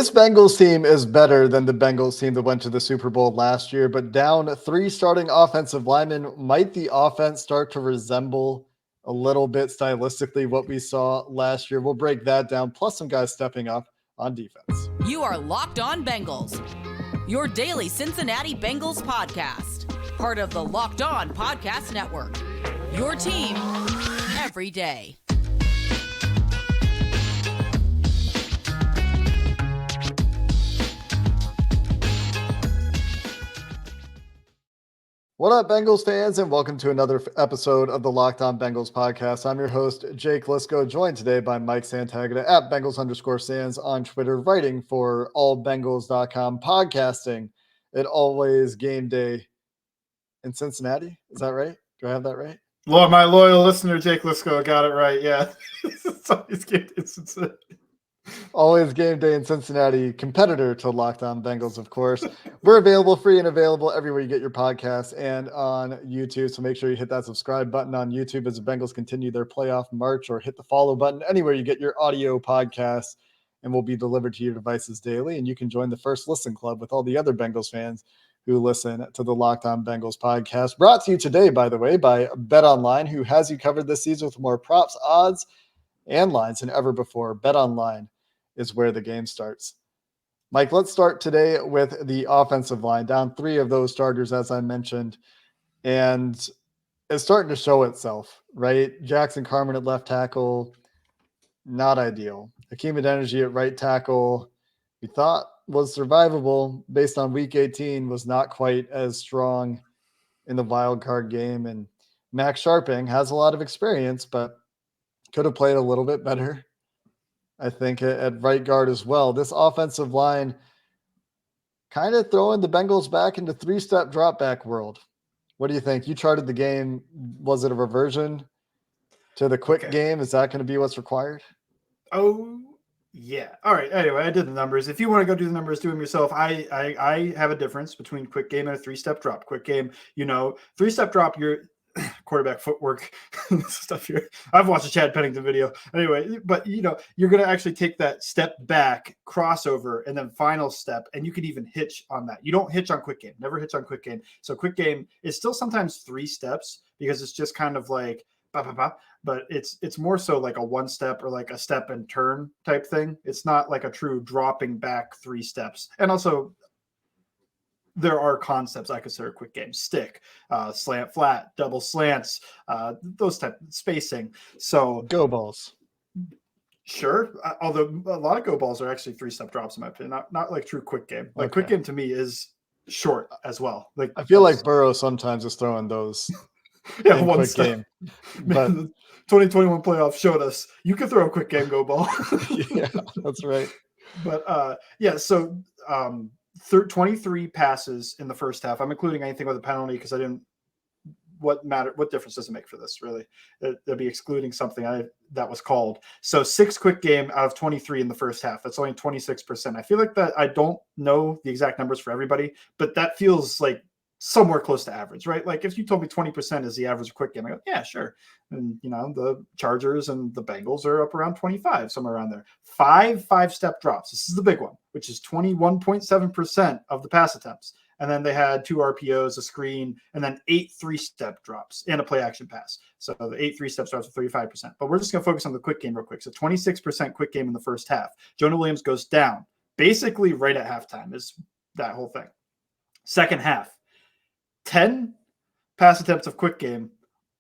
This Bengals team is better than the Bengals team that went to the Super Bowl last year, but down 3 starting offensive linemen. Might the offense start to resemble a little bit stylistically what we saw last year? We'll break that down, plus some guys stepping up on defense. You are Locked On Bengals, your daily Cincinnati Bengals podcast, part of the Locked On Podcast Network, your team every day. What up, Bengals fans, and welcome to another episode of the Locked On Bengals podcast. I'm your host, Jake Lisco, joined today by Mike Santagata at Bengals_Sands on Twitter, writing for allbengals.com, podcasting at Always Game Day in Cincinnati. Is that right? Do I have that right? Lord, my loyal listener, Jake Lisco, got it right. Yeah. It's Always Game Day in Cincinnati. Always Game Day in Cincinnati, competitor to Locked On Bengals, of course. We're available, free and available everywhere you get your podcasts and on YouTube. So make sure you hit that subscribe button on YouTube as the Bengals continue their playoff march, or hit the follow button anywhere you get your audio podcasts, and will be delivered to your devices daily. And you can join the First Listen Club with all the other Bengals fans who listen to the Locked On Bengals podcast. Brought to you today, by the way, by BetOnline, who has you covered this season with more props, odds, and lines than ever before. BetOnline is where the game starts. Mike, let's start today with the offensive line. Down 3 of those starters, as I mentioned, and it's starting to show itself, right? Jackson Carman at left tackle, not ideal. Hakeem Adeniji at right tackle, we thought was survivable based on week 18, was not quite as strong in the wild card game. And Max Sharping has a lot of experience, but could have played a little bit better, I think, at right guard as well. This offensive line kind of throwing the Bengals back into 3-step drop back world. What do you think? You charted the game. Was it a reversion to the quick game? Is that going to be what's required? Oh, yeah. All right. Anyway, I did the numbers. If you want to go do the numbers, do them yourself. I have a difference between quick game and a 3-step drop. Quick game, 3-step drop, you're quarterback footwork stuff here. I've watched a Chad Pennington video anyway, but you're going to actually take that step back, crossover, and then final step, and you could even hitch on that. You don't hitch on quick game, never hitch on quick game. So quick game is still sometimes 3 steps because it's just kind of like bah, bah, bah, but it's more so like a 1 step or like a step and turn type thing. It's not like a true dropping back 3 steps. And also, there are concepts I consider quick game: stick, slant flat, double slants, those type spacing. So go balls. Sure. Although a lot of go balls are actually 3-step drops in my opinion, not like true quick game. Like quick game to me is short as well. Like I feel like Burrow sometimes is throwing those in 1 quick step game. But the 2021 playoff showed us you can throw a quick game go ball. Yeah, that's right. But so 23 passes in the first half. I'm including anything with a penalty because I didn't. What difference does it make for this? Really, they'll be excluding something that was called. So 6 quick game out of 23 in the first half. That's only 26%. I feel like that. I don't know the exact numbers for everybody, but that feels like somewhere close to average, right? Like if you told me 20% is the average quick game, I go, yeah, sure. And the Chargers and the Bengals are up around 25, somewhere around there. 5-step drops. This is the big one, which is 21.7% of the pass attempts. And then they had 2 RPOs, a screen, and then 8 3-step drops and a play action pass. So the 8 3-step drops are 35%. But we're just going to focus on the quick game real quick. So 26% quick game in the first half. Jonah Williams goes down basically right at halftime is that whole thing. Second half, 10 pass attempts of quick game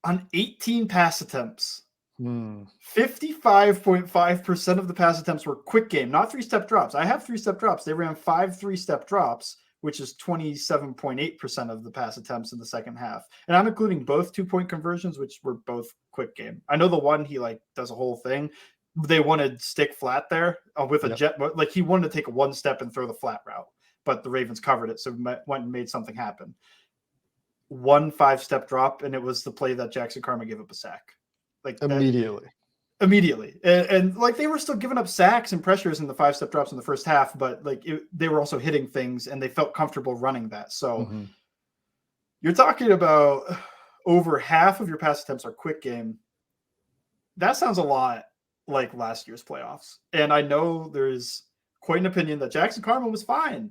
on 18 pass attempts. 55.5% of the pass attempts were quick game, not 3-step drops. I have 3-step drops. They ran 5 3-step drops, which is 27.8% of the pass attempts in the second half. And I'm including both 2-point conversions, which were both quick game. I know the one he does a whole thing. They wanted stick flat there with a jet. Like he wanted to take a 1 step and throw the flat route, but the Ravens covered it. So went and made something happen. 1 5-step drop, and it was the play that Jackson Carman gave up a sack. Immediately. And they were still giving up sacks and pressures in the 5-step drops in the first half, but they were also hitting things and they felt comfortable running that. So you're talking about over half of your pass attempts are quick game. That sounds a lot like last year's playoffs. And I know there's quite an opinion that Jackson Carman was fine.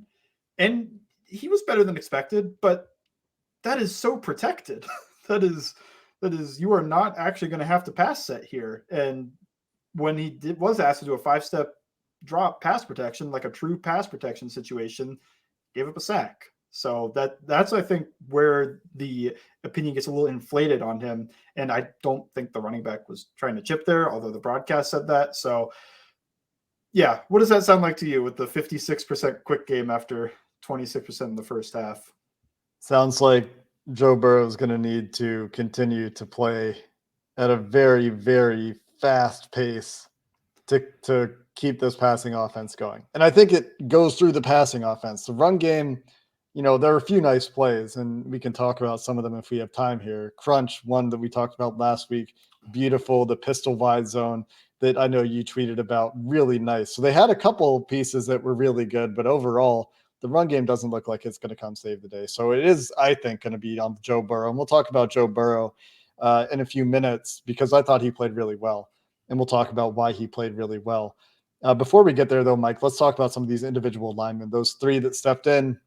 And he was better than expected, but that is so protected. that is, you are not actually going to have to pass set here. And when he was asked to do a 5-step drop pass protection, like a true pass protection situation, gave up a sack. So that's, I think, where the opinion gets a little inflated on him. And I don't think the running back was trying to chip there, although the broadcast said that. So yeah, what does that sound like to you with the 56% quick game after 26% in the first half? Sounds like Joe Burrow is going to need to continue to play at a very, very fast pace to keep this passing offense going. And I think it goes through the passing offense. The run game, there are a few nice plays, and we can talk about some of them if we have time here. Crunch, one that we talked about last week, beautiful. The pistol wide zone that I know you tweeted about, really nice. So they had a couple pieces that were really good, but overall, the run game doesn't look like it's going to come save the day. So it is, I think, going to be on Joe Burrow. And we'll talk about Joe Burrow in a few minutes because I thought he played really well. And we'll talk about why he played really well. Before we get there, though, Mike, let's talk about some of these individual linemen, those 3 that stepped in.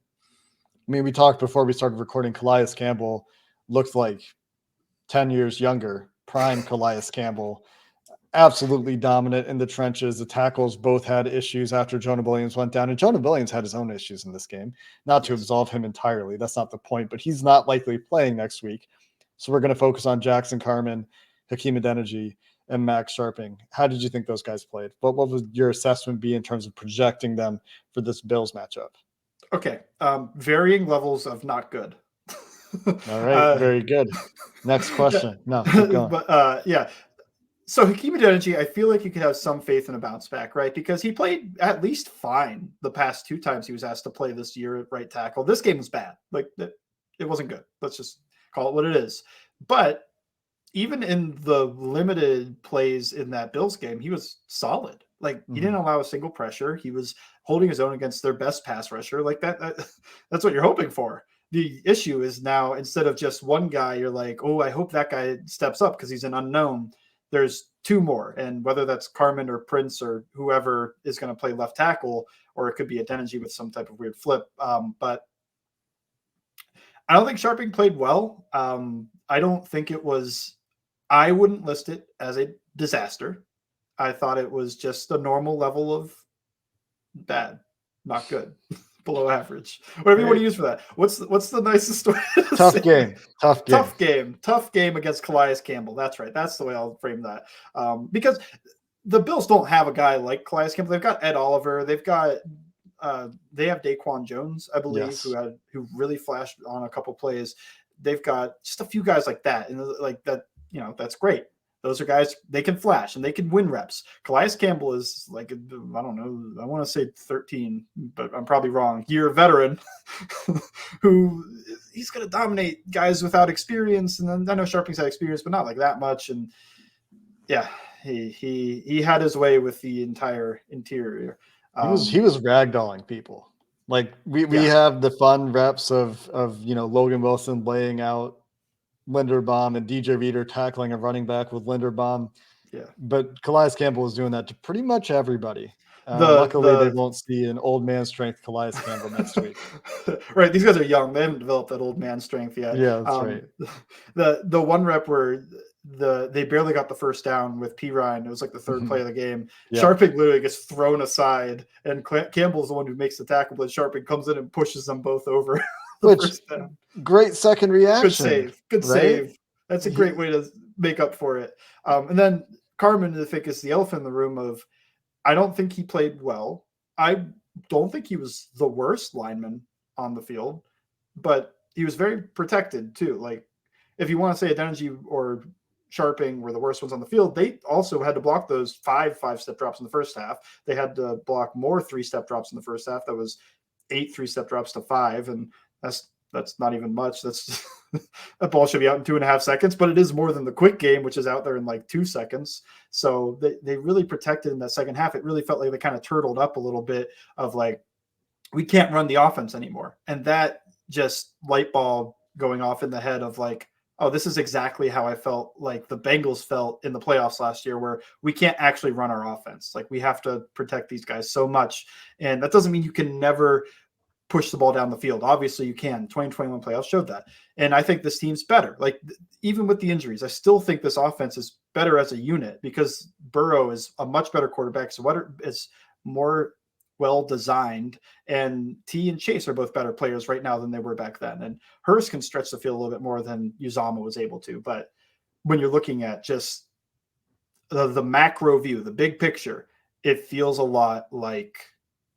I mean, we talked before we started recording, Calais Campbell looked like 10 years younger, prime Calais Campbell. Absolutely dominant in the trenches. The tackles both had issues after Jonah Williams went down. And Jonah Williams had his own issues in this game. Not to absolve him entirely. That's not the point. But he's not likely playing next week. So we're going to focus on Jackson Carman, Hakeem Adeniji, and Max Sharping. How did you think those guys played? What would your assessment be in terms of projecting them for this Bills matchup? Okay. Varying levels of not good. All right. Very good. Next question. No, keep going. But yeah. So Hakeem Adeniji, I feel like you could have some faith in a bounce back, right? Because he played at least fine the past 2 times he was asked to play this year at right tackle. This game was bad. Like, it wasn't good. Let's just call it what it is. But even in the limited plays in that Bills game, he was solid. Like, he didn't allow a single pressure. He was holding his own against their best pass rusher. Like that's what you're hoping for. The issue is now, instead of just one guy, you're like, oh, I hope that guy steps up because he's an unknown. There's 2 more. And whether that's Carman or Prince or whoever is going to play left tackle, or it could be Adeniji with some type of weird flip. But I don't think Sharping played well. I don't think it was, I wouldn't list it as a disaster. I thought it was just a normal level of bad, not good, below average. Whatever you want to use for that. What's the nicest way to Tough say game. Tough game against Calais Campbell. That's right. That's the way I'll frame that. Because the Bills don't have a guy like Calais Campbell. They've got Ed Oliver. They've got they have Daquan Jones, I believe, Yes. who really flashed on a couple plays. They've got just a few guys like that, and like that. That's great. Those are guys, they can flash and they can win reps. Calais Campbell is like, I don't know, I want to say 13, but I'm probably wrong. Year veteran who he's going to dominate guys without experience. And then I know Sharping's had experience, but not like that much. And yeah, he had his way with the entire interior. He was ragdolling people. Like we have the fun reps of Logan Wilson laying out Linderbaum and DJ Reader tackling a running back with Linderbaum. Yeah. But Calais Campbell was doing that to pretty much everybody. Luckily, they won't see an old man strength Calais Campbell next week. Right. These guys are young. They haven't developed that old man strength yet. Yeah, that's right. The one rep where they barely got the first down with P. Ryan. It was like the 3rd play of the game. Yeah. Sharping literally gets thrown aside, and Campbell's the one who makes the tackle, but Sharping comes in and pushes them both over. Great second reaction. Good save. That's a great way to make up for it. And then Carman, I think, is the elephant in the room of, I don't think he played well. I don't think he was the worst lineman on the field, but he was very protected too. Like, if you want to say Adeniji or Sharping were the worst ones on the field, they also had to block those 5 5-step drops in the first half. They had to block more 3-step drops in the first half. That was 8 3-step drops to 5. And that's not even much. That's that ball should be out in 2.5 seconds, but it is more than the quick game, which is out there in like 2 seconds. So they really protected in that second half. It really felt like they kind of turtled up a little bit of like, we can't run the offense anymore. And that just light bulb going off in the head of like, oh, this is exactly how I felt like the Bengals felt in the playoffs last year, where we can't actually run our offense. Like, we have to protect these guys so much. And that doesn't mean you can never push the ball down the field. Obviously you can. 2021 playoffs showed that. And I think this team's better. Like, even with the injuries, I still think this offense is better as a unit because Burrow is a much better quarterback. So what is more well designed, and T and Chase are both better players right now than they were back then. And Hurst can stretch the field a little bit more than Uzama was able to. But when you're looking at just the macro view, the big picture, it feels a lot like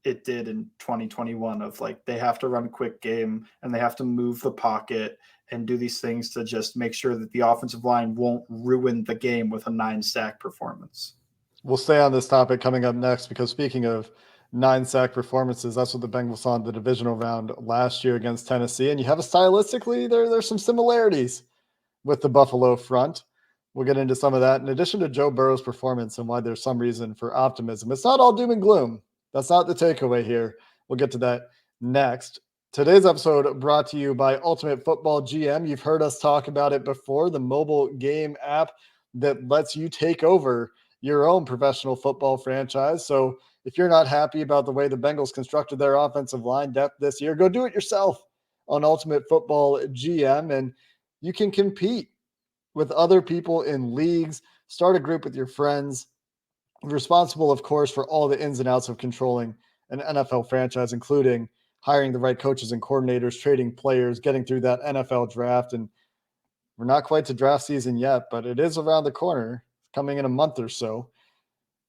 it did in 2021 of like, they have to run a quick game and they have to move the pocket and do these things to just make sure that the offensive line won't ruin the game with a 9-sack performance. We'll stay on this topic coming up next, because speaking of 9-sack performances, that's what the Bengals saw in the divisional round last year against Tennessee. And you have stylistically, there's some similarities with the Buffalo front. We'll get into some of that in addition to Joe Burrow's performance and why there's some reason for optimism. It's not all doom and gloom. That's not the takeaway here. We'll get to that next. Today's episode brought to you by Ultimate Football GM. You've heard us talk about it before, the mobile game app that lets you take over your own professional football franchise. So if you're not happy about the way the Bengals constructed their offensive line depth this year, go do it yourself on Ultimate Football GM, and you can compete with other people in leagues. Start a group with your friends. Responsible, of course, for all the ins and outs of controlling an NFL franchise, including hiring the right coaches and coordinators, trading players, getting through that NFL draft. And we're not quite to draft season yet, but it is around the corner, coming in a month or so.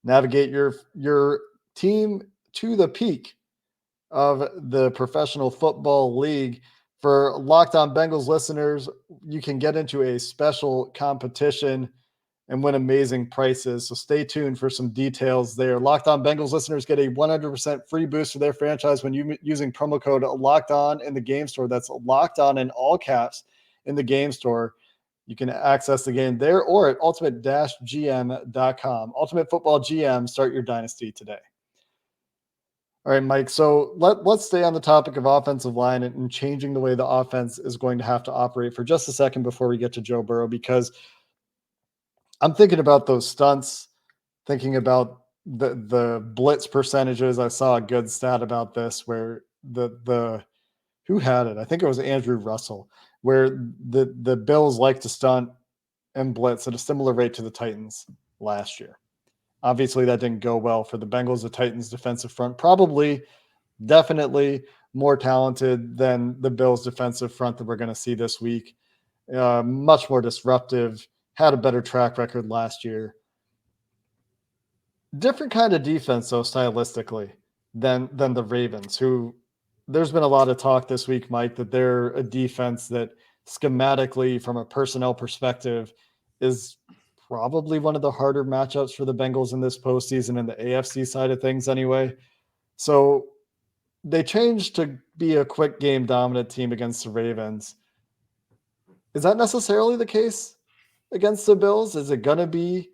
Navigate your team to the peak of the professional football league. For Locked On Bengals listeners, you can get into a special competition and win amazing prices. So stay tuned for some details there. Locked On Bengals listeners get a 100% free boost for their franchise when using promo code Locked On in the game store. That's Locked On in all caps in the game store. You can access the game there or at ultimate-gm.com. Ultimate Football GM, start your dynasty today. All right, Mike. So let's stay on the topic of offensive line and changing the way the offense is going to have to operate for just a second before we get to Joe Burrow, because I'm thinking about those stunts, thinking about the blitz percentages. I saw a good stat about this where the who had it? I think it was Andrew Russell, where the Bills like to stunt and blitz at a similar rate to the Titans last year. Obviously, that didn't go well for the Bengals. The Titans' defensive front definitely more talented than the Bills' defensive front that we're going to see this week. Much more disruptive, had a better track record last year. Different kind of defense, though, stylistically, than the Ravens, who there's been a lot of talk this week, Mike, that they're a defense that schematically, from a personnel perspective, is probably one of the harder matchups for the Bengals in this postseason in the AFC side of things anyway. So they changed to be a quick game dominant team against the Ravens. Is that necessarily the case against the Bills? Is it going to be,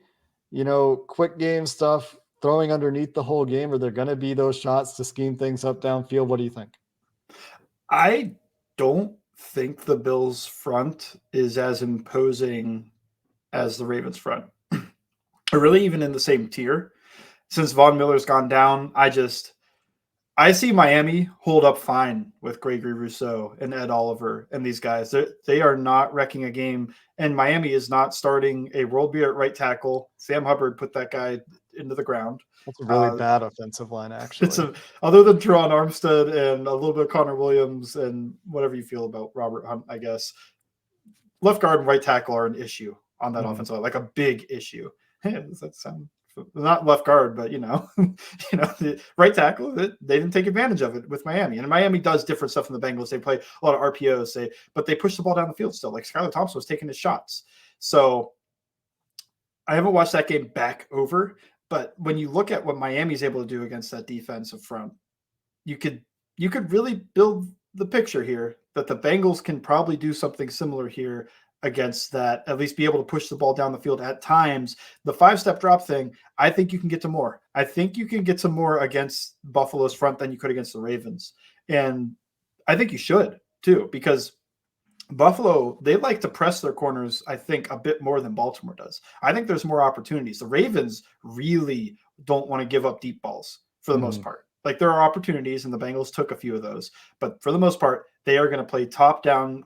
quick game stuff, throwing underneath the whole game? Or are there going to be those shots to scheme things up downfield? What do you think? I don't think the Bills front is as imposing as the Ravens front, or really even in the same tier. Since Von Miller's gone down, I see Miami hold up fine with Gregory Rousseau and Ed Oliver and these guys. They are not wrecking a game, and Miami is not starting a world beater at right tackle. Sam Hubbard put that guy into the ground. That's a really bad offensive line, actually. Other than Teron Armstead and a little bit of Connor Williams and whatever you feel about Robert Hunt, I guess, left guard and right tackle are an issue on that offensive line, like a big issue. Does that sound not left guard, but the right tackle, they didn't take advantage of it with Miami. And Miami does different stuff in the Bengals. They play a lot of RPOs, but they push the ball down the field still. Like Skylar Thompson was taking his shots. So I haven't watched that game back over, but when you look at what Miami's able to do against that defensive front, you could really build the picture here that the Bengals can probably do something similar here against that, at least be able to push the ball down the field at times. The 5-step drop thing, I think you can get to more. I think you can get to more against Buffalo's front than you could against the Ravens. And I think you should too, because Buffalo, they like to press their corners, I think, a bit more than Baltimore does. I think there's more opportunities. The Ravens really don't want to give up deep balls for the most part. Like, there are opportunities, and the Bengals took a few of those. But for the most part, they are going to play top down.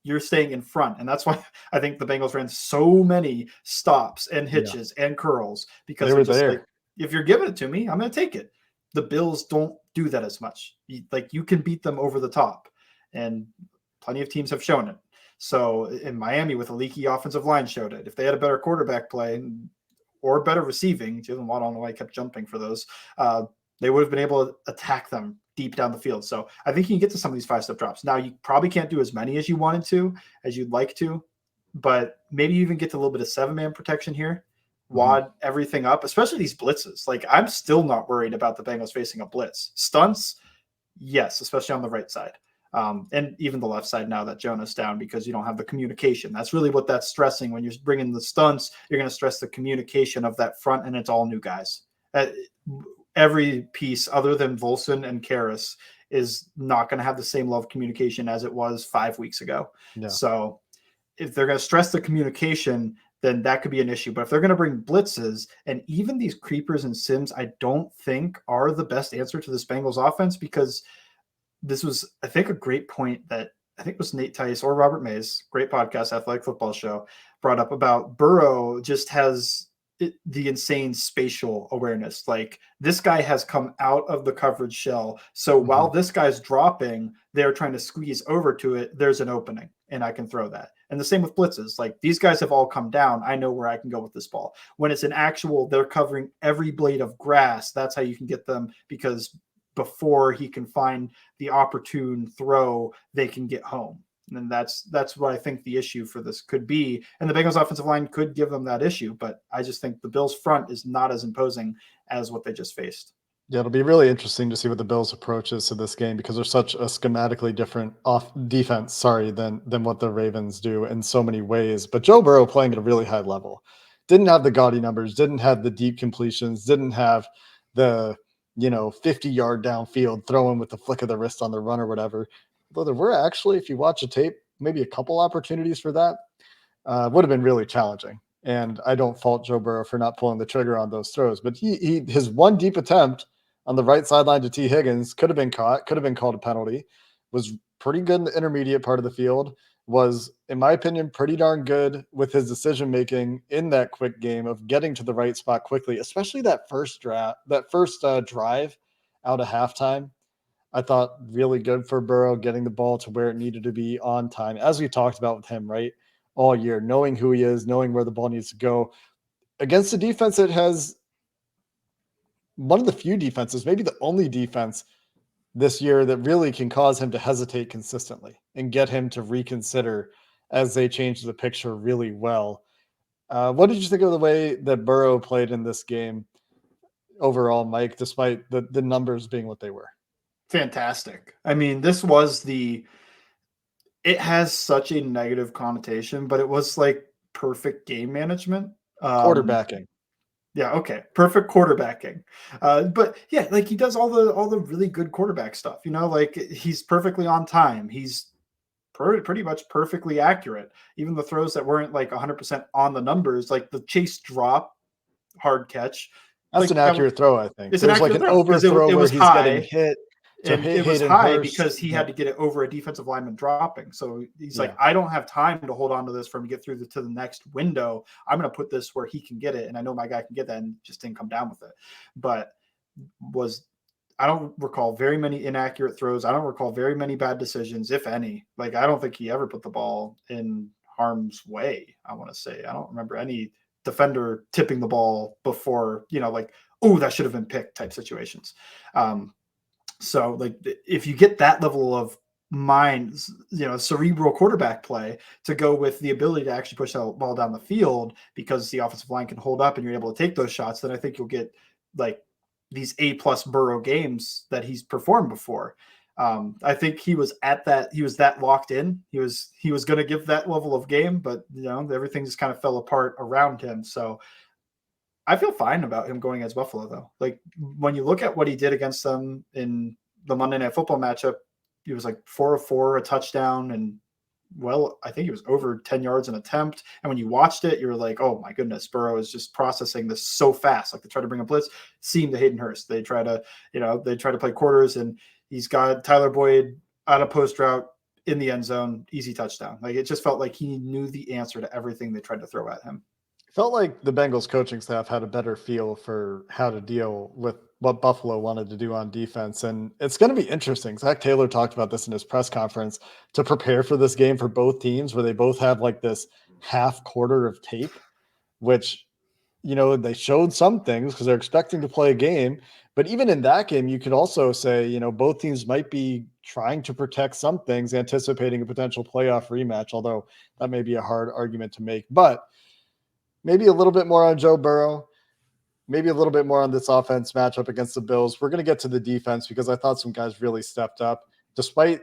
You're staying in front. And that's why I think the Bengals ran so many stops and hitches and curls, because they're just like, if you're giving it to me, I'm going to take it. The Bills don't do that as much. You can beat them over the top. And plenty of teams have shown it. So in Miami, with a leaky offensive line, showed it. If they had a better quarterback play or better receiving, Jalen Waddle, I don't know why I kept jumping for those, they would have been able to attack them deep down the field. So I think you can get to some of these 5-step drops. Now, you probably can't do as many as you wanted to, as you'd like to, but maybe you even get to a little bit of 7-man protection here. Wad everything up, especially these blitzes. Like, I'm still not worried about the Bengals facing a blitz. Stunts, yes, especially on the right side. And even the left side now that Jonah's down, because you don't have the communication. That's really what that's stressing. When you're bringing the stunts, you're going to stress the communication of that front, and it's all new guys. Every piece other than Volson and Karras is not going to have the same level of communication as it was 5 weeks ago. Yeah. So if they're going to stress the communication, then that could be an issue. But if they're going to bring blitzes, and even these creepers and sims, I don't think are the best answer to this Bengals offense, because this was, I think, a great point that I think it was Nate Tice or Robert Mays, great podcast, Athletic Football Show, brought up about Burrow just has the insane spatial awareness. Like, this guy has come out of the coverage shell. So while this guy's dropping, they're trying to squeeze over to it. There's an opening, and I can throw that. And the same with blitzes. Like, these guys have all come down. I know where I can go with this ball. When it's an actual, they're covering every blade of grass. That's how you can get them, because before he can find the opportune throw, they can get home. And that's what I think the issue for this could be. And the Bengals offensive line could give them that issue, but I just think the Bills front is not as imposing as what they just faced. Yeah, it'll be really interesting to see what the Bills' approach is to this game, because they're such a schematically different defense, than what the Ravens do in so many ways. But Joe Burrow playing at a really high level. Didn't have the gaudy numbers, didn't have the deep completions, didn't have the 50-yard downfield throwing with the flick of the wrist on the run or whatever. Though there were actually, if you watch the tape, maybe a couple opportunities for that. Would have been really challenging. And I don't fault Joe Burrow for not pulling the trigger on those throws. But his one deep attempt on the right sideline to T. Higgins could have been caught, could have been called a penalty, was pretty good in the intermediate part of the field, was, in my opinion, pretty darn good with his decision-making in that quick game of getting to the right spot quickly, especially that first drive out of halftime. I thought really good for Burrow, getting the ball to where it needed to be on time, as we talked about with him, right, all year, knowing who he is, knowing where the ball needs to go against a defense that has one of the few defenses, maybe the only defense this year that really can cause him to hesitate consistently and get him to reconsider as they change the picture really well. What did you think of the way that Burrow played in this game overall, Mike, despite the numbers being what they were? Fantastic. I mean, this was it has such a negative connotation, but it was like perfect game management. Quarterbacking. Yeah. Okay. Perfect quarterbacking. But yeah, like, he does all the really good quarterback stuff, like, he's perfectly on time. He's pretty much perfectly accurate. Even the throws that weren't like 100% on the numbers, like the chase drop, hard catch. That's an accurate throw, I think. It's an accurate throw. Overthrow it was where high. He's getting hit. And it was high because he had to get it over a defensive lineman dropping. So he's like, I don't have time to hold on to this for him to get through to the next window. I'm going to put this where he can get it. And I know my guy can get that, and just didn't come down with it. But I don't recall very many inaccurate throws. I don't recall very many bad decisions, if any. Like, I don't think he ever put the ball in harm's way, I want to say. I don't remember any defender tipping the ball before, like, oh, that should have been picked type situations. So, like, if you get that level of mind, cerebral quarterback play to go with the ability to actually push that ball down the field, because the offensive line can hold up and you're able to take those shots, then I think you'll get like these A+ Burrow games that he's performed before. I think he was that locked in. He was going to give that level of game, but everything just kind of fell apart around him. So I feel fine about him going against Buffalo, though. Like, when you look at what he did against them in the Monday Night Football matchup, he was like 4 of 4, a touchdown, and I think he was over 10 yards an attempt. And when you watched it, you were like, oh my goodness, Burrow is just processing this so fast. Like they try to bring a blitz, seem to Hayden Hurst. They try to play quarters, and he's got Tyler Boyd on a post route in the end zone, easy touchdown. Like it just felt like he knew the answer to everything they tried to throw at him. Felt like the Bengals coaching staff had a better feel for how to deal with what Buffalo wanted to do on defense. And it's going to be interesting. Zach Taylor talked about this in his press conference to prepare for this game for both teams, where they both have like this half quarter of tape, which, they showed some things because they're expecting to play a game. But even in that game, you could also say, both teams might be trying to protect some things, anticipating a potential playoff rematch, although that may be a hard argument to make. But maybe a little bit more on Joe Burrow, maybe a little bit more on this offense matchup against the Bills. We're going to get to the defense because I thought some guys really stepped up, despite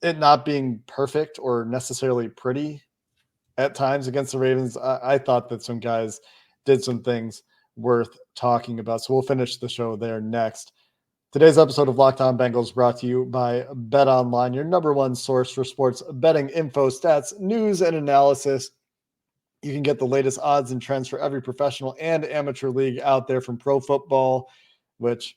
it not being perfect or necessarily pretty at times against the Ravens. I thought that some guys did some things worth talking about. So we'll finish the show there next. Today's episode of Locked On Bengals brought to you by BetOnline, your number one source for sports betting info, stats, news, and analysis. You can get the latest odds and trends for every professional and amateur league out there, from pro football, which,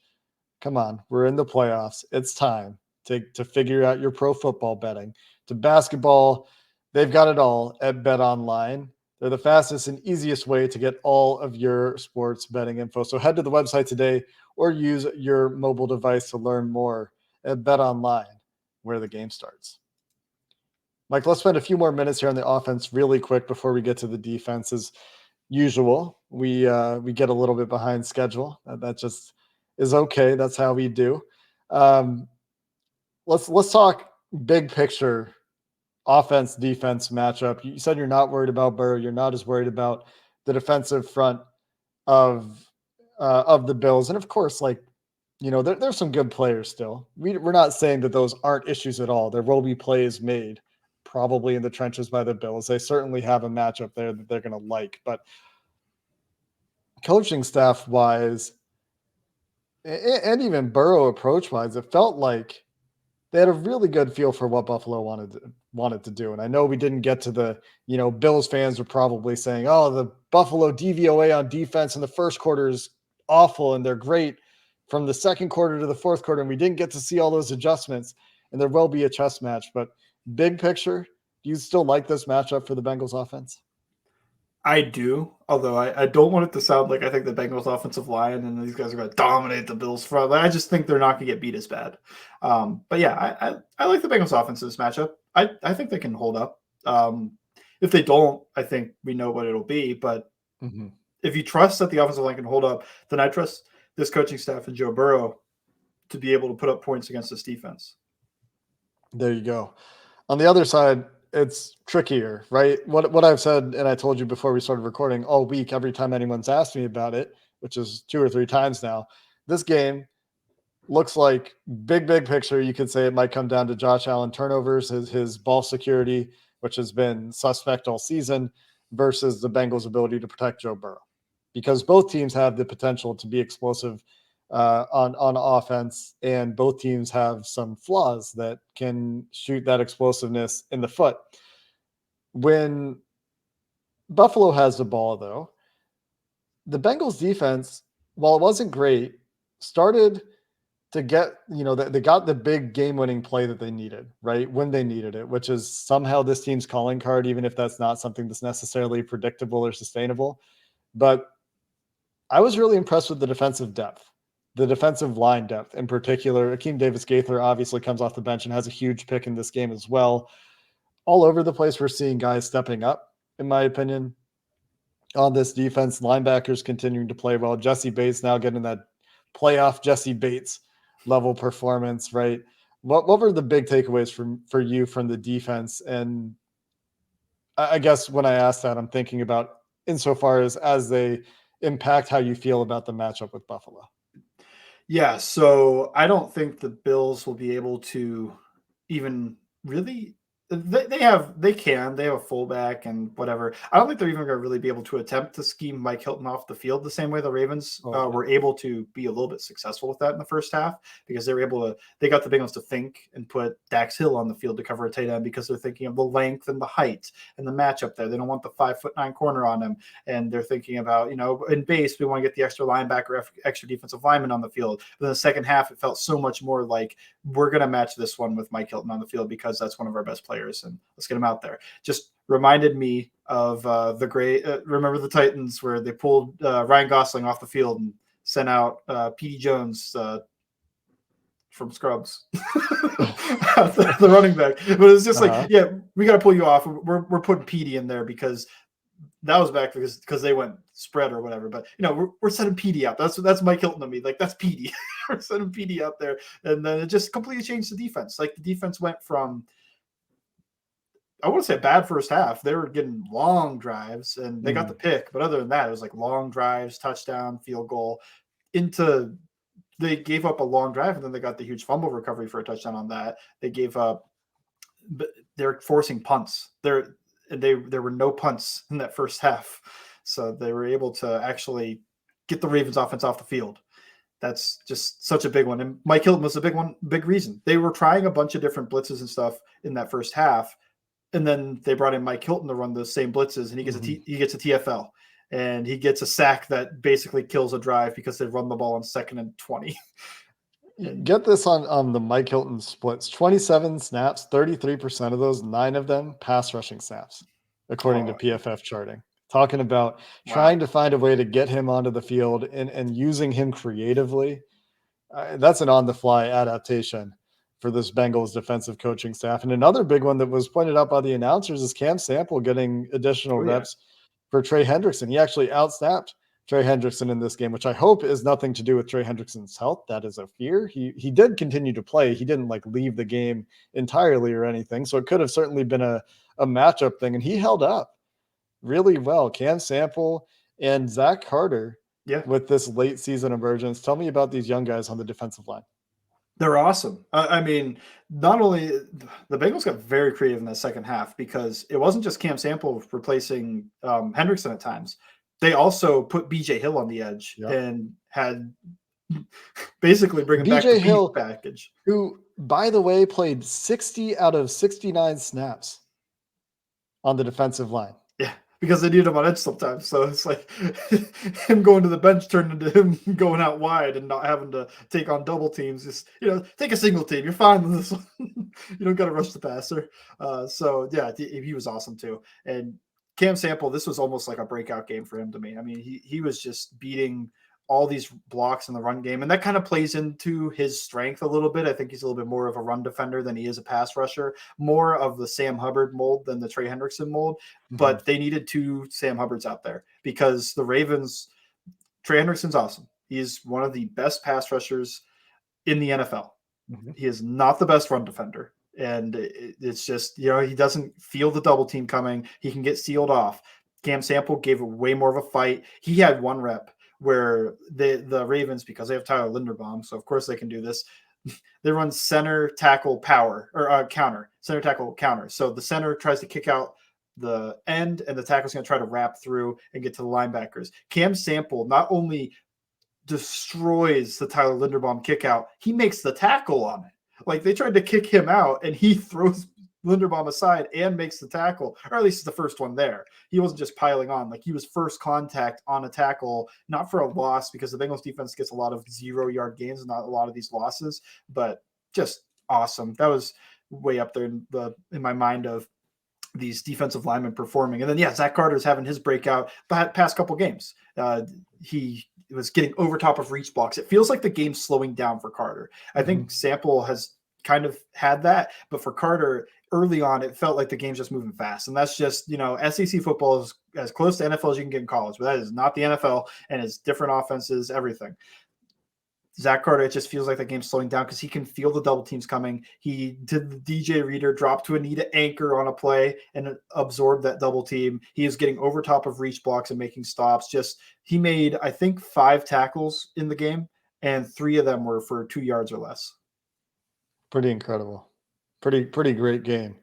come on, we're in the playoffs. It's time to figure out your pro football betting, to basketball. They've got it all at BetOnline. They're the fastest and easiest way to get all of your sports betting info. So head to the website today or use your mobile device to learn more at BetOnline, where the game starts. Mike, let's spend a few more minutes here on the offense really quick before we get to the defense. As usual, we get a little bit behind schedule. That just is okay. That's how we do. Let's talk big picture offense defense matchup. You said you're not worried about Burrow. You're not as worried about the defensive front of the Bills, and of course, there's some good players still. We're not saying that those aren't issues at all. There will be plays made, probably in the trenches by the Bills. They certainly have a matchup there that they're going to like, but coaching staff wise, and even Burrow approach wise, it felt like they had a really good feel for what Buffalo wanted to do. And I know we didn't get to the, Bills fans are probably saying, oh, the Buffalo DVOA on defense in the first quarter is awful and they're great from the second quarter to the fourth quarter. And we didn't get to see all those adjustments, and there will be a chess match, but big picture, do you still like this matchup for the Bengals offense? I do, although I don't want it to sound like I think the Bengals offensive line and these guys are going to dominate the Bills front. I just think they're not going to get beat as bad. But yeah, I like the Bengals offense in this matchup. I think they can hold up. If they don't, I think we know what it'll be. But if you trust that the offensive line can hold up, then I trust this coaching staff and Joe Burrow to be able to put up points against this defense. There you go. On the other side, it's trickier, right? What I've said, and I told you before we started recording all week, every time anyone's asked me about it, which is 2 or 3 times now, this game looks like big picture. You could say it might come down to Josh Allen turnovers, his ball security, which has been suspect all season, versus the Bengals' ability to protect Joe Burrow, because both teams have the potential to be explosive on offense, and both teams have some flaws that can shoot that explosiveness in the foot. When Buffalo has the ball, though, the Bengals defense, while it wasn't great, started to get, they got the big game-winning play that they needed, right, when they needed it, which is somehow this team's calling card, even if that's not something that's necessarily predictable or sustainable. But I was really impressed with the defensive depth. The defensive line depth in particular. Akeem Davis-Gaither obviously comes off the bench and has a huge pick in this game as well. All over the place, we're seeing guys stepping up, in my opinion, on this defense. Linebackers continuing to play well. Jesse Bates now getting that playoff Jesse Bates level performance, right? What were the big takeaways for you from the defense? And I guess when I ask that, I'm thinking about insofar as they impact how you feel about the matchup with Buffalo. Yeah, so I don't think the Bills will be able to even really They have a fullback and whatever. I don't think they're even going to really be able to attempt to scheme Mike Hilton off the field the same way the Ravens were able to be a little bit successful with that in the first half, because they got the Bengals to think and put Dax Hill on the field to cover a tight end, because they're thinking of the length and the height and the matchup there. They don't want the 5'9" corner on him, and they're thinking about, in base, we want to get the extra linebacker, extra defensive lineman on the field. But in the second half, it felt so much more like we're going to match this one with Mike Hilton on the field because that's one of our best players. And let's get him out there. Just reminded me of the great. Remember the Titans where they pulled Ryan Gosling off the field and sent out P.D. Jones from Scrubs, the running back. But it's just like, yeah, we got to pull you off. We're putting P.D. in there because that was back because they went spread or whatever. But we're sending PD out. That's Mike Hilton to me. Like, that's PD. We're sending PD out there, and then it just completely changed the defense. Like, the defense went from, I wouldn't say a bad first half. They were getting long drives and they got the pick. But other than that, it was like long drives, touchdown, field goal. They gave up a long drive, and then they got the huge fumble recovery for a touchdown on that. They gave up, but they're forcing punts. There were no punts in that first half. So they were able to actually get the Ravens offense off the field. That's just such a big one. And Mike Hilton was a big reason. They were trying a bunch of different blitzes and stuff in that first half. And then they brought in Mike Hilton to run those same blitzes, and he gets a TFL, and he gets a sack that basically kills a drive because they run the ball on 2nd and 20. Get this on the Mike Hilton splits: 27 snaps, 33% of those, 9 of them pass rushing snaps, according to PFF charting. Talking about trying to find a way to get him onto the field and using him creatively. That's an on-the-fly adaptation for this Bengals defensive coaching staff. And another big one that was pointed out by the announcers is Cam Sample getting additional reps for Trey Hendrickson. He actually outsnapped Trey Hendrickson in this game, which I hope is nothing to do with Trey Hendrickson's health. That is a fear. He did continue to play. He didn't leave the game entirely or anything. So it could have certainly been a matchup thing. And he held up really well. Cam Sample and Zach Carter with this late season emergence. Tell me about these young guys on the defensive line. They're awesome. I mean, not only the Bengals got very creative in the second half, because it wasn't just Cam Sample replacing Hendrickson at times. They also put BJ Hill on the edge and had basically bringing back the Hill package, who, by the way, played 60 out of 69 snaps on the defensive line. Yeah, because they need him on edge sometimes. So it's like him going to the bench turned into him going out wide and not having to take on double teams. Just, take a single team. You're fine with this one. You don't got to rush the passer. So yeah, he was awesome too. And Cam Sample, this was almost like a breakout game for him to me. I mean, he was just beating all these blocks in the run game, and that kind of plays into his strength a little bit. I think he's a little bit more of a run defender than he is a pass rusher, more of the Sam Hubbard mold than the Trey Hendrickson mold. But they needed 2 Sam Hubbards out there, because the Ravens, Trey Hendrickson's awesome. He's one of the best pass rushers in the NFL. He is not the best run defender. And it's just, he doesn't feel the double team coming. He can get sealed off. Cam Sample gave way more of a fight. He had 1 rep where the Ravens, because they have Tyler Linderbaum, so of course they can do this, they run center tackle power or counter, center tackle counter. So the center tries to kick out the end, and the tackle's going to try to wrap through and get to the linebackers. Cam Sample not only destroys the Tyler Linderbaum kick out, he makes the tackle on it. Like, they tried to kick him out, and he throws Linderbaum aside and makes the tackle, or at least it's the first one there. He wasn't just piling on. Like, he was first contact on a tackle, not for a loss, because the Bengals defense gets a lot of 0-yard gains and not a lot of these losses, but just awesome. That was way up there in my mind of these defensive linemen performing. And then, Zach Carter's having his breakout past couple games. He was getting over top of reach blocks. It feels like the game's slowing down for Carter. I think Sample has kind of had that, but for Carter early on, it felt like the game's just moving fast. And that's just, SEC football is as close to NFL as you can get in college, but that is not the NFL, and it's different offenses, everything. Zach Carter, it just feels like the game's slowing down because he can feel the double teams coming. He did the DJ Reader drop to a knee to anchor on a play and absorb that double team. He is getting over top of reach blocks and making stops. He made, I think, 5 tackles in the game, and 3 of them were for 2 yards or less. Pretty incredible. Pretty great game.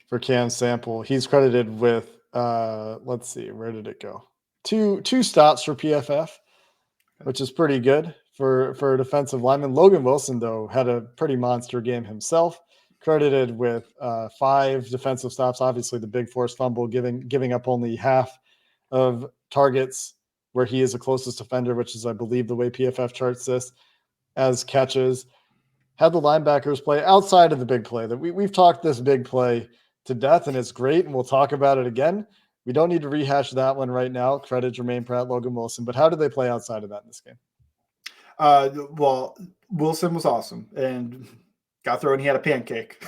for Cam Sample. He's credited with, let's see, where did it go? Two stops for PFF, which is pretty good for a defensive lineman. Logan Wilson, though, had a pretty monster game himself, credited with 5 defensive stops. Obviously, the big forced fumble, giving up only half of targets where he is the closest defender, which is, I believe, the way PFF charts this, as catches. Had the linebackers play outside of the big play. That we've talked this big play to death, and it's great, and we'll talk about it again. We don't need to rehash that one right now. Credit Jermaine Pratt, Logan Wilson. But how did they play outside of that in this game? Well, Wilson was awesome and got thrown. He had a pancake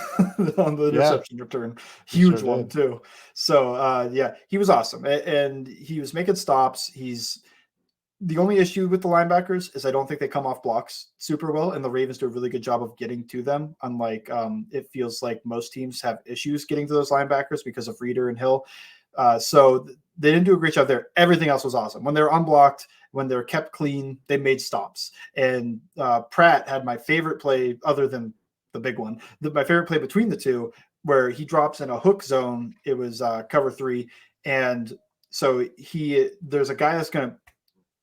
on the interception return. Huge sure one, too. So, he was awesome. And he was making stops. The only issue with the linebackers is I don't think they come off blocks super well, and the Ravens do a really good job of getting to them. Unlike it feels like most teams have issues getting to those linebackers because of Reeder and Hill. So they didn't do a great job there. Everything else was awesome. When they're unblocked, when they're kept clean, they made stops. And Pratt had my favorite play, other than the big one, my favorite play between the two, where he drops in a hook zone. It was cover 3. And so there's a guy that's going to,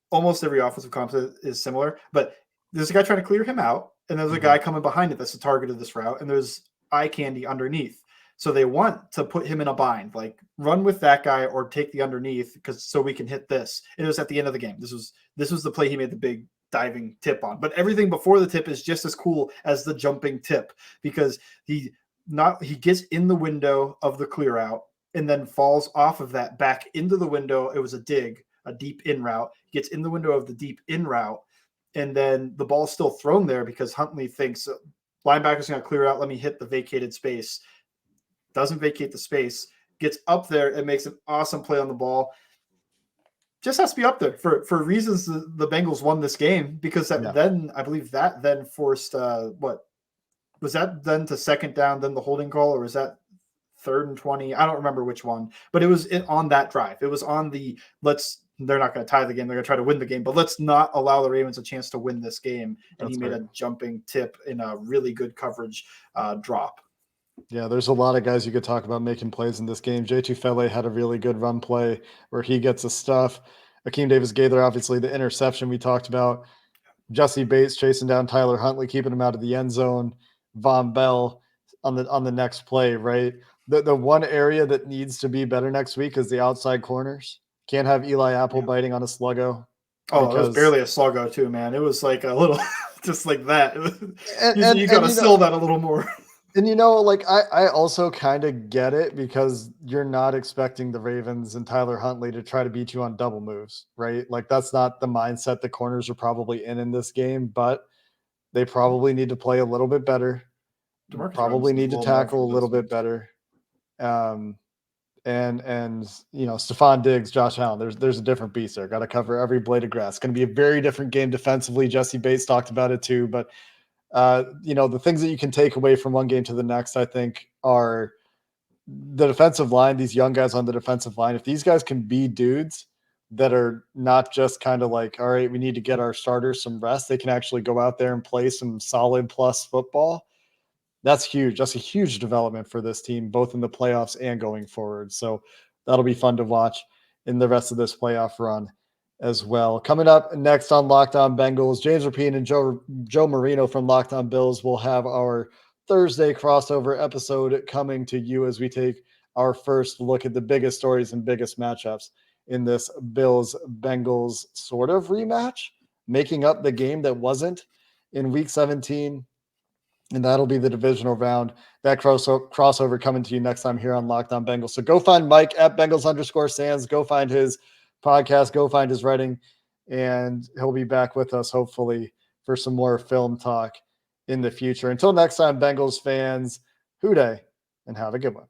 almost every offensive concept is similar, but there's a guy trying to clear him out, and there's a guy coming behind it that's the target of this route, and there's eye candy underneath. So they want to put him in a bind, like run with that guy or take the underneath so we can hit this. And it was at the end of the game. This was the play he made the big diving tip on. But everything before the tip is just as cool as the jumping tip, because he gets in the window of the clear out and then falls off of that back into the window. It was a deep in route, gets in the window of the deep in route, and then the ball's still thrown there because Huntley thinks linebacker's going to clear out. Let me hit the vacated space. Doesn't vacate the space, gets up there and makes an awesome play on the ball. Just has to be up there for reasons the Bengals won this game, because then I believe that then forced what was that then to second down, then the holding call, or was that 3rd and 20? I don't remember which one, but it was on that drive. It was on they're not going to tie the game. They're going to try to win the game, but let's not allow the Ravens a chance to win this game. And he made a jumping tip in a really good coverage drop. Yeah, there's a lot of guys you could talk about making plays in this game. J.T. Fele had a really good run play where he gets the stuff. Akeem Davis-Gaither, obviously, the interception we talked about. Jesse Bates chasing down Tyler Huntley, keeping him out of the end zone. Von Bell on the next play, right? The one area that needs to be better next week is the outside corners. Can't have Eli Apple biting on a sluggo. Oh, it was barely a sluggo too, man. It was like a little, just like that. You got to sell that a little more. And, I also kind of get it, because you're not expecting the Ravens and Tyler Huntley to try to beat you on double moves, right? Like, that's not the mindset the corners are probably in this game, but they probably need to play a little bit better. Probably need to tackle a little bit better. And Stephon Diggs, Josh Allen, there's a different beast there. Got to cover every blade of grass. It's going to be a very different game defensively. Jesse Bates talked about it too, but the things that you can take away from one game to the next, I think, are the defensive line, these young guys on the defensive line. If these guys can be dudes that are not just kind of like, all right, we need to get our starters some rest, they can actually go out there and play some solid plus football. That's huge. That's a huge development for this team, both in the playoffs and going forward. So that'll be fun to watch in the rest of this playoff run as well. Coming up next on Locked On Bengals, James Rapien and Joe Marino from Locked On Bills will have our Thursday crossover episode coming to you as we take our first look at the biggest stories and biggest matchups in this Bills-Bengals sort of rematch, making up the game that wasn't in Week 17. And that'll be the divisional round. That crossover coming to you next time here on Locked On Bengals. So go find Mike at Bengals_Sands. Go find his podcast. Go find his writing. And he'll be back with us, hopefully, for some more film talk in the future. Until next time, Bengals fans, hoo day, and have a good one.